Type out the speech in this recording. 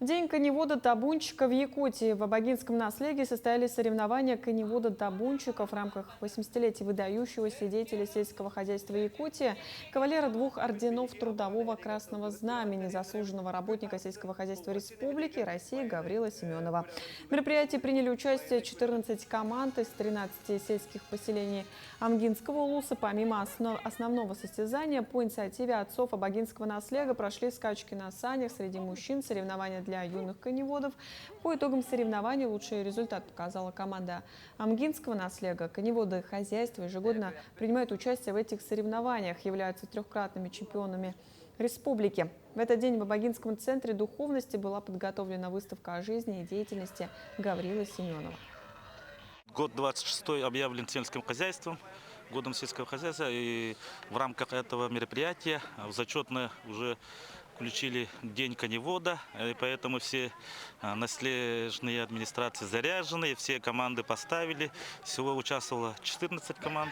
День коневода-табунщика в Якутии. В Абагинском наследии состоялись соревнования коневода-табунщиков в рамках 80-летия выдающегося деятеля сельского хозяйства Якутии, кавалера 2 орденов Трудового Красного Знамени, заслуженного работника сельского хозяйства Республики России Гаврила Семенова. В мероприятии приняли участие 14 команд из 13 сельских поселений Амгинского улуса. Помимо основного состязания, по инициативе отцов Абагинского наследия прошли скачки на санях среди мужчин, соревнования для юных коневодов. По итогам соревнований лучший результат показала команда Амгинского наследия. Коневоды хозяйства ежегодно принимают участие в этих соревнованиях, являются трехкратными чемпионами республики. В этот день в Абагинском центре духовности была подготовлена выставка о жизни и деятельности Гаврила Семенова. Год 26-й объявлен сельским хозяйством, годом сельского хозяйства. И в рамках этого мероприятия в зачетное уже включили День коневода. И поэтому все наследные администрации заряжены, все команды поставили. Всего участвовало 14 команд.